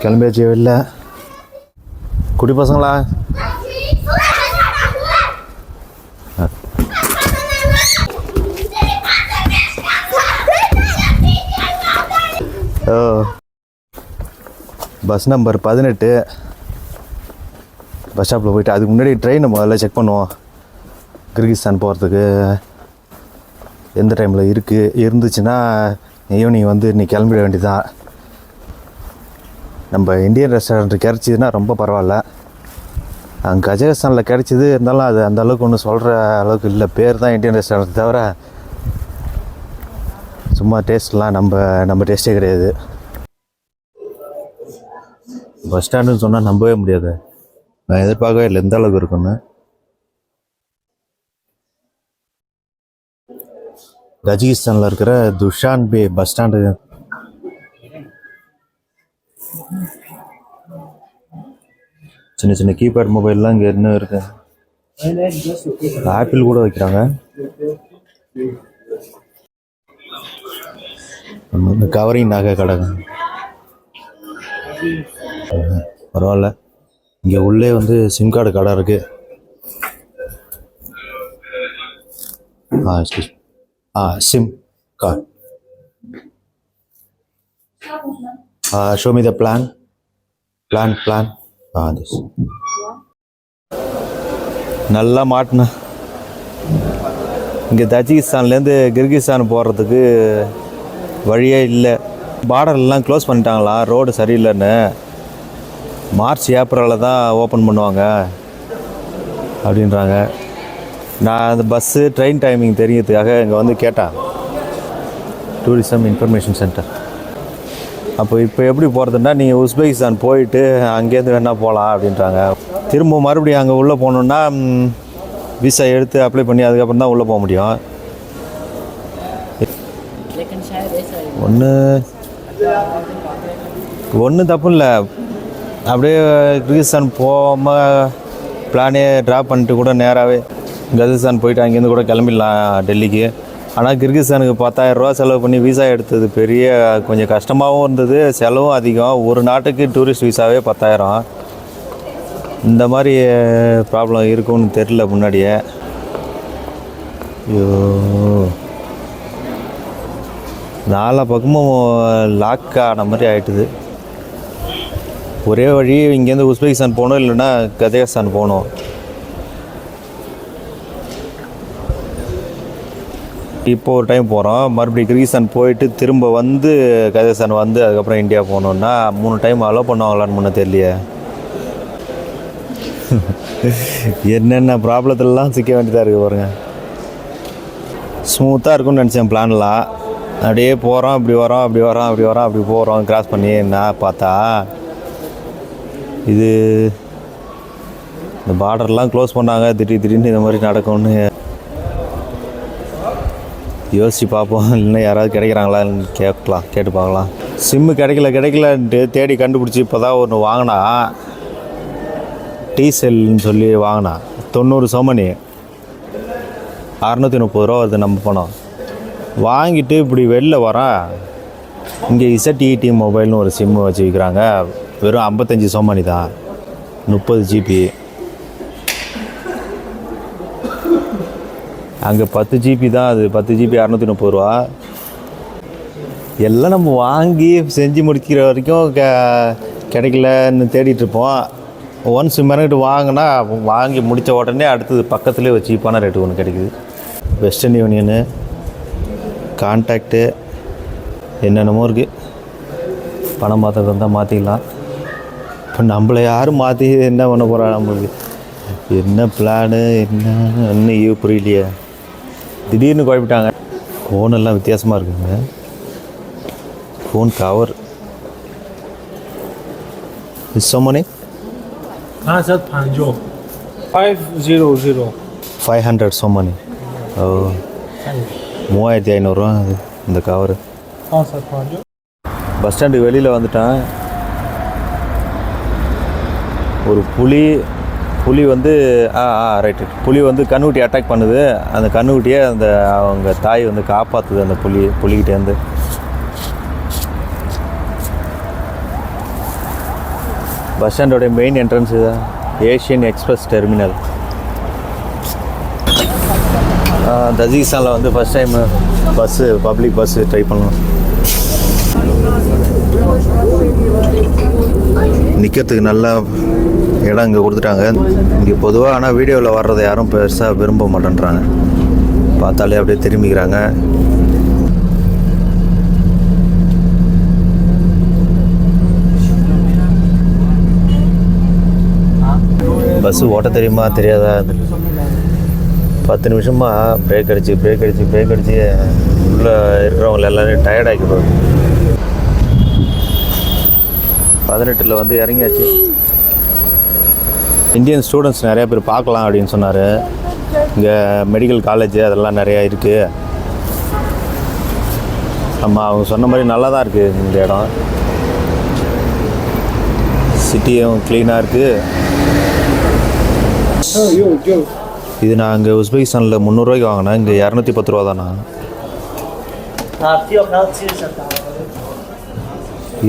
கிளம்பியாச்சு வெளில. குடி பசங்களா? ஓ, பஸ் நம்பர் 18 பஸ் ஸ்டாப்பில் போயிட்டு அதுக்கு முன்னாடி ட்ரெயினை முதல்ல செக் பண்ணுவோம். கிர்கிஸ்தான் போகிறதுக்கு எந்த டைமில் இருந்துச்சுன்னா ஈவினிங் வந்து இன்னைக்கு கிளம்பிட வேண்டியதான். நம்ம இந்தியன் ரெஸ்டாரண்ட் கிடச்சிதுன்னா ரொம்ப பரவாயில்ல. அங்கே கஜகஸ்தானில் கிடச்சிது, இருந்தாலும் அது அந்த அளவுக்கு ஒன்றும் சொல்கிற அளவுக்கு இல்லை. பேர் தான் இந்தியன் ரெஸ்டாரண்ட் தவிர சும்மா டேஸ்ட்லாம் நம்ம டேஸ்ட்டே கிடையாது. பஸ் ஸ்டாண்டுன்னு சொன்னால் நம்பவே முடியாது. நான் எதிர்பார்க்கவே இல்லை எந்த அளவுக்கு இருக்குன்னு. கஜகிஸ்தானில் இருக்கிற துஷான்பே பஸ் ஸ்டாண்டு. சின்ன சின்ன கீபேட் மொபைல்லாம் இங்கே இன்னும் இருக்கு. ஆப்பிள் கூட வைக்கிறாங்க. இந்த கவரிங் நகை கடை பரவாயில்ல. இங்கே உள்ளே வந்து சிம் கார்டு கடை இருக்கு. Sim card. Show me the plan. This நல்லா மாட்டினா. இங்கே தஜிகிஸ்தான்லேருந்து கிர்கிஸ்தான் போகிறதுக்கு வழியே இல்லை. பார்டர்லாம் க்ளோஸ் பண்ணிட்டாங்களாம், ரோடு சரியில்லைன்னு. மார்ச் ஏப்ரலில் தான் ஓப்பன் பண்ணுவாங்க அப்படின்றாங்க. நான் அந்த பஸ்ஸு ட்ரெயின் டைமிங் தெரியறதுக்காக இங்கே வந்து கேட்டேன். Tourism information centre. அப்போ இப்போ எப்படி போகிறதுன்னா, நீங்கள் உஸ்பெகிஸ்தான் போயிட்டு அங்கேருந்து வேணால் போகலாம் அப்படின்றாங்க. திரும்ப மறுபடியும் அங்கே உள்ளே போகணுன்னா விசா எடுத்து அப்ளை பண்ணி அதுக்கப்புறம் தான் உள்ளே போக முடியும். ஒன்றும் தப்பு இல்லை. அப்படியே கிர்கிஸ்தான் போகாமல் பிளானே ட்ராப் பண்ணிட்டு கூட நேராகவே கஜகிஸ்தான் போயிட்டு அங்கேருந்து கூட கிளம்பிடலாம் டெல்லிக்கு. ஆனால் கிர்கிஸ்தானுக்கு 10,000 ரூபா செலவு பண்ணி விசா எடுத்தது பெரிய கொஞ்சம் கஷ்டமாகவும் இருந்தது, செலவும் அதிகம். ஒரு நாட்டுக்கு டூரிஸ்ட் விசாவே 10,000. இந்த மாதிரி ப்ராப்ளம் இருக்கும்னு தெரில முன்னாடியே. ஐயோ, நாலா பக்கமும் லாக் ஆன மாதிரி ஆகிட்டுது. ஒரே வழி இங்கேருந்து உஸ்பெகிஸ்தான் போகணும், இல்லைன்னா கஜகஸ்தான் போகணும். இப்போ ஒரு டைம் போகிறோம், மறுபடியும் கிர்கிஸ்தான் போயிட்டு திரும்ப வந்து கஜகஸ்தான் வந்து அதுக்கப்புறம் இந்தியா போகணுன்னா 3 டைம் அலோவ் பண்ணுவாங்களான்னு முன்னே தெரியலையே. என்னென்ன ப்ராப்ளத்துலலாம் சிக்க வேண்டியதாக இருக்குது பாருங்க. ஸ்மூத்தாக இருக்கும்னு நினச்சேன் பிளான்லாம். அப்படியே போகிறோம், இப்படி வரோம், அப்படி போகிறோம், கிராஸ் பண்ணி. நான் பார்த்தா இது இந்த பார்டர்லாம் க்ளோஸ் பண்ணாங்க. திடீர்னு இந்த மாதிரி நடக்கும்னு யோசித்து பார்ப்போம். இல்லைன்னா யாராவது கிடைக்கிறாங்களான்னு கேட்டு பார்க்கலாம். சிம்மு கிடைக்கலன்ட்டு தேடி கண்டுபிடிச்சி இப்போ தான் ஒன்று வாங்கினா. டீசெல்னு சொல்லி வாங்கினா 90 சோமனி 630 ரூபா வருது நம்ம பணம். வாங்கிட்டு இப்படி வெளில வரேன். இங்கே ZTE மொபைல்னு ஒரு சிம்மு வச்சு விற்கிறாங்க. வெறும் 55 சோமனி தான், 30 GB. அங்கே 10 GB தான். அது 10 GB 630 ரூபா. எல்லாம் நம்ம வாங்கி செஞ்சு முடிக்கிற வரைக்கும் கிடைக்கலன்னு தேடிட்டுருப்போம். ஒன்ஸ் மெனக்கிட்டு வாங்கினா வாங்கி முடித்த உடனே அடுத்தது பக்கத்துலேயே ஒரு சீப்பான ரேட்டு ஒன்று கிடைக்குது. வெஸ்டர்ன் யூனியனு, கான்டாக்டு, என்னென்னமோ இருக்குது. பணம் மாற்றது வந்தால் மாற்றிக்கலாம். இப்போ நம்மளை யாரும் மாற்றி என்ன பண்ண போகிறா? நம்மளுக்கு என்ன பிளானு இன்னும் புரியலையே. திடீர்னு குழப்பிட்டாங்க. ஃபோனெல்லாம் வித்தியாசமாக இருக்குங்க. ஃபோன் கவர் சோமனி सर 500 சோமனி. ஓ, 3500 ரூபா இந்த கவரு. பஸ் ஸ்டாண்டு வெளியில் வந்துட்டேன். ஒரு புலி வந்து ரைட்டு, புலி வந்து கண்ணுக்குட்டி அட்டாக் பண்ணுது. அந்த கண்ணுக்குட்டியை அவங்க தாய் வந்து காப்பாற்றுது அந்த புலிகிட்டேருந்து. பஸ் ஸ்டாண்டோடைய மெயின் என்ட்ரன்ஸ் இதுதான், ஏஷியன் எக்ஸ்பிரஸ் டெர்மினல். தஜிகிஸ்தானில் வந்து first time public bus try பண்ணலாம். நிற்கிறதுக்கு நல்ல இடம் இங்கே கொடுத்துட்டாங்க. இங்கே பொதுவாக ஆனால் வீடியோவில் வர்றதை யாரும் பெருசாக விரும்ப மாட்டேன்றாங்க. பார்த்தாலே அப்படியே திரும்பிக்கிறாங்க. பஸ்ஸு ஓட்ட தெரியுமா தெரியாதா? 10 நிமிஷமாக பிரேக் அடித்து உள்ளே இருக்கிறவங்க எல்லோரும் டயர்ட் ஆகிடுவாங்க. 18 வந்து இறங்கியாச்சு. இந்தியன் ஸ்டூடெண்ட்ஸ் நிறையா பேர் பார்க்கலாம் அப்படின்னு சொன்னார். இங்கே மெடிக்கல் காலேஜ் அதெல்லாம் நிறையா இருக்குது. ஆமாம், அவங்க சொன்ன மாதிரி நல்லா தான் இருக்குது இந்த இடம். சிட்டியும் க்ளீனாக இருக்குது. இது நான் இங்கே உஸ்பெகிஸ்தானில் 300 ரூபாய்க்கு வாங்கினேன். இங்கே 210 ரூபா தானா?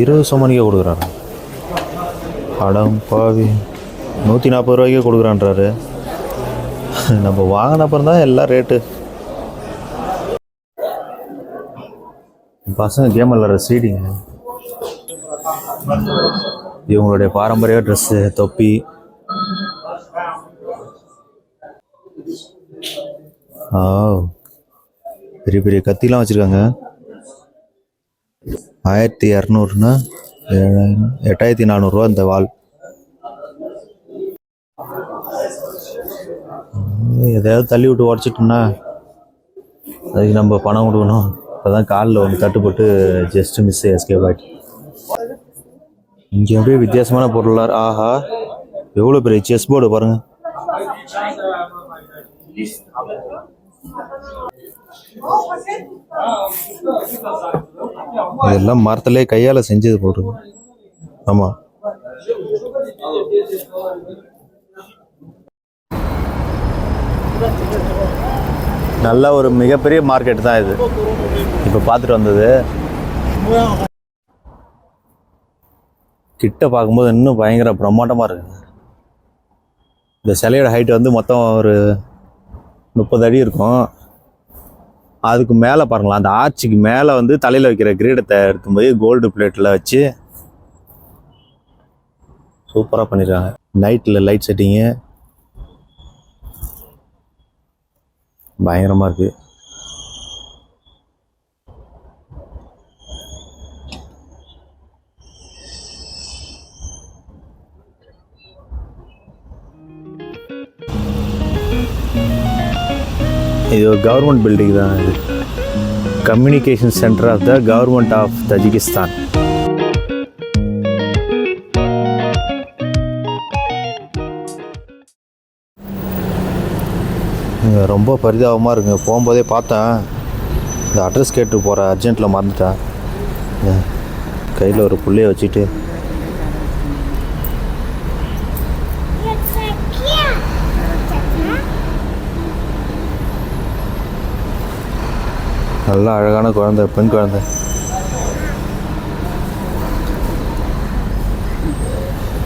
20 மணிக்கே கொடுக்குறாரு. அடம் பாவி, 140 ரூபாய்க்கே கொடுக்குறான்றாரு. நம்ம வாங்கின அப்புறம் தான் எல்லாம் ரேட்டு. பசங்க கேம் விளாட்ற சீடிங்க. இவங்களுடைய பாரம்பரிய ட்ரெஸ்ஸு, தொப்பி. பெரிய பெரிய கத்திலாம் வச்சுருக்காங்க. 1200னா 8400 ரூபா இந்த வால். எதையாவது தள்ளி விட்டு உடச்சிட்டோம்னா அதுக்கு நம்ம பணம் கொடுக்கணும். இப்போ தான் காலில் ஒன்று தட்டுப்பட்டு ஜஸ்ட் மிஸ் எஸ்கேப் ஆகிட்டு. இங்கே அப்படியே வித்தியாசமான பொருளாக. ஆஹா, எவ்வளோ பெரிய செஸ் போர்டு பாருங்கள். இதெல்லாம் மரத்திலே கையால் செஞ்சது போடுறது. ஆமாம், நல்ல ஒரு மிகப்பெரிய மார்க்கெட் தான் இது. இப்போ பார்த்துட்டு வந்தது கிட்ட பார்க்கும்போது இன்னும் பயங்கர பிரம்மாண்டமாக இருக்குது. இந்த சிலையோட ஹைட் வந்து மொத்தம் ஒரு 30 அடி இருக்கும். அதுக்கு மேலே பாருங்களா, அந்த ஆர்ச்சிக்கு மேலே வந்து தலையில் வைக்கிற கிரீடத்தை எடுத்து போய் கோல்டு பிளேட்டில் வச்சு சூப்பராக பண்ணிடுறாங்க. நைட்டில் லைட் செட்டிங்கு பயங்கரமாக இருக்குது. இது ஒரு கவர்மெண்ட் பில்டிங் தான். இது communication centre of the government of Tajikistan. ரொம்ப பரிதாபமாக இருக்குங்க. போகும்போதே பார்த்தேன், இந்த அட்ரஸ் கேட்டு போகிற அர்ஜென்ட்டில் மறந்துட்டேன். கையில் ஒரு புள்ளையை வச்சுட்டு நல்லா அழகான குழந்தை, பெண் குழந்தை.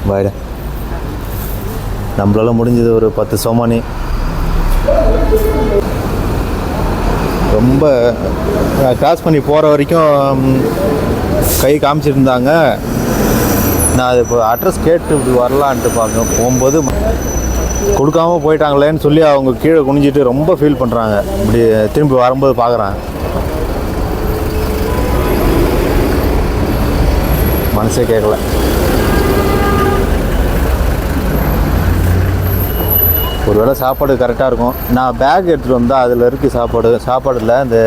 பாய்டா, நம்மளால முடிஞ்சது ஒரு 10 சோமானி. ரொம்ப கிராஸ் பண்ணி போகிற வரைக்கும் கை காமிச்சிருந்தாங்க. நான் அது இப்போ அட்ரஸ் கேட்டு இப்படி வரலான்ட்டு பார்க்க போகும்போது கொடுக்காம போயிட்டாங்களேன்னு சொல்லி அவங்க கீழே குனிஞ்சிட்டு ரொம்ப ஃபீல் பண்ணுறாங்க. இப்படி திரும்பி வரும்போது பார்க்குறேன், மனசே கேட்கல. ஒருவேளை சாப்பாடு கரெக்டாக இருக்கும். நான் பேக் எடுத்துகிட்டு வந்தால் அதில் இருக்குது சாப்பாடில் இந்த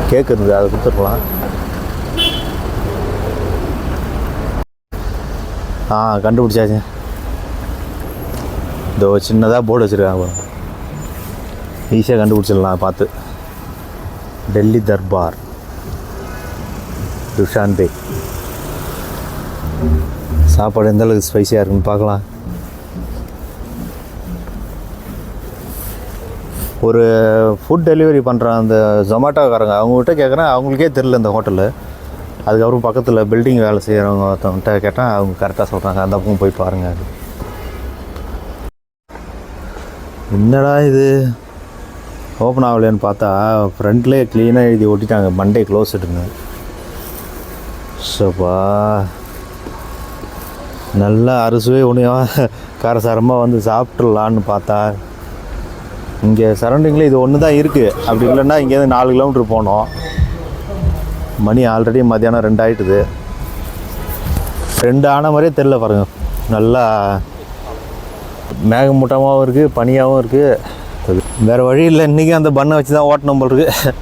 கேக் இருந்தது, அதை கொடுத்துருக்கலாம். கண்டுபிடிச்சாச்சு. இதோ சின்னதாக போர்டு வச்சுருக்காங்க, ஈஸியாக கண்டுபிடிச்சிடலாம் பார்த்து. டெல்லி தர்பார் துஷான்பே. சாப்பாடு எந்த அளவுக்கு ஸ்பைஸியாக இருக்குன்னு பார்க்கலாம். ஒரு ஃபுட் டெலிவரி பண்ணுற அந்த ஜொமேட்டோக்காரங்க அவங்ககிட்ட கேட்குறேன், அவங்களுக்கே தெரில இந்த ஹோட்டலு. அதுக்கப்புறம் பக்கத்தில் பில்டிங் வேலை செய்கிறவங்க ஒருத்தவங்கிட்ட கேட்டால் அவங்க கரெக்டாக சொல்கிறாங்க, அந்த பக்கம் போய் பாருங்கள். அது என்னடா இது ஓப்பன் ஆகலைன்னு பார்த்தா ஃப்ரண்ட்லேயே க்ளீனாக எழுதி ஒட்டிட்டாங்க, மண்டே க்ளோஸ்டுன்னு. ஸோப்பா நல்லா அறுசுவை உணவாக காரசாரமாக வந்து சாப்பிட்றலான்னு பார்த்தா இங்கே சரௌண்டிங்கில் இது ஒன்று தான் இருக்குது. அப்படி இல்லைன்னா இங்கேருந்து 4 கிலோமீட்டர் போனோம். மணி ஆல்ரெடி மத்தியானம் 2 ஆகிட்டுது. 2 ஆன மாதிரியே தெரில பாருங்கள். நல்லா மேகமூட்டமாகவும் இருக்குது, பனியாகவும் இருக்குது. வேறு வழி இல்லை, இன்றைக்கி அந்த பண்ணை வச்சு தான் ஓட்டணும் போல் இருக்குது.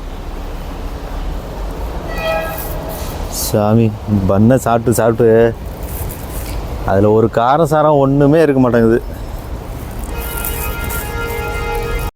சாமி பண்ணை சாப்பிட்டு அதில் ஒரு காரசாரம் ஒன்றுமே இருக்க மாட்டேங்குது.